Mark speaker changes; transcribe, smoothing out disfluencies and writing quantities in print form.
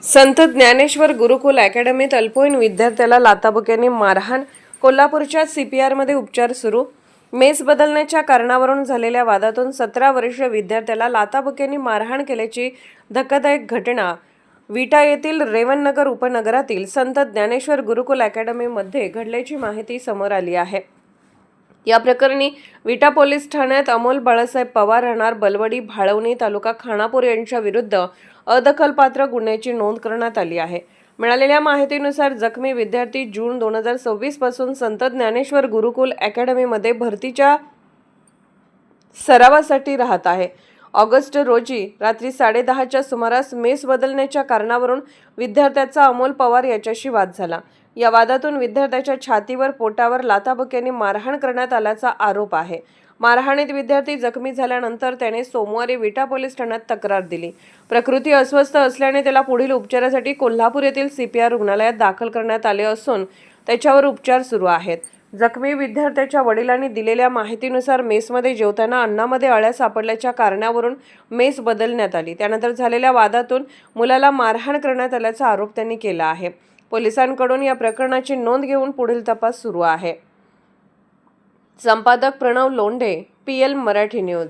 Speaker 1: संत ज्ञानेश्वर गुरुकुल अकॅडमीत अल्पवयीन विद्यार्थ्याला लाथाबुक्क्यांनी मारहाण. कोल्हापूरच्या सीपीआरमध्ये उपचार सुरू. मेस बदलण्याच्या कारणावरून झालेल्या वादातून 17 वर्षीय विद्यार्थ्याला लाथाबुक्क्यांनी मारहाण केल्याची धक्कादायक घटना विटा येथील रेवणनगर उपनगरातील संत ज्ञानेश्वर गुरुकुल अकॅडमीमध्ये घडल्याची माहिती समोर आली आहे. या प्रकरणी विटा पोलीस ठाण्यात अमोल बाळासाहेब पवार राहणार बलवडी भाळवणी तालुका खानापूर यांच्या विरुद्ध अदखलपात्र गुन्ह्याची नोंद करण्यात आली आहे. मिळालेल्या माहितीनुसार जखमी विद्यार्थी जून 2024 पासून संत ज्ञानेश्वर गुरुकुल अकॅडमीमध्ये भरतीच्या सरावासाठी राहत आहे. ऑगस्ट रोजी रात्री 10:30च्या सुमारास मेस बदलण्याच्या कारणावरून विद्यार्थ्याचा अमोल पवार याच्याशी वाद झाला. या वादातून विद्यार्थ्याच्या छातीवर पोटावर लाथाबुक्क्यांनी मारहाण करण्यात आल्याचा आरोप आहे. मारहाणीत विद्यार्थी जखमी झाल्यानंतर त्याने सोमवारी विटा पोलीस ठाण्यात तक्रार दिली. प्रकृती अस्वस्थ असल्याने त्याला पुढील उपचारासाठी कोल्हापूर येथील सीपीआर रुग्णालयात दाखल करण्यात आले असून त्याच्यावर उपचार सुरू आहेत. जखमी विद्यार्थ्याच्या वडिलांनी दिलेल्या माहितीनुसार मेसमध्ये जेवताना अन्नामध्ये अळ्या सापडल्याच्या कारणावरून मेस बदलण्यात आली. त्यानंतर झालेल्या वादातून मुलाला मारहाण करण्यात आल्याचा आरोप त्यांनी केला आहे. पोलिसांकडून या प्रकरणाची नोंद घेऊन पुढील तपास सुरू आहे. संपादक प्रणव लोंढे, PL मराठी न्यूज.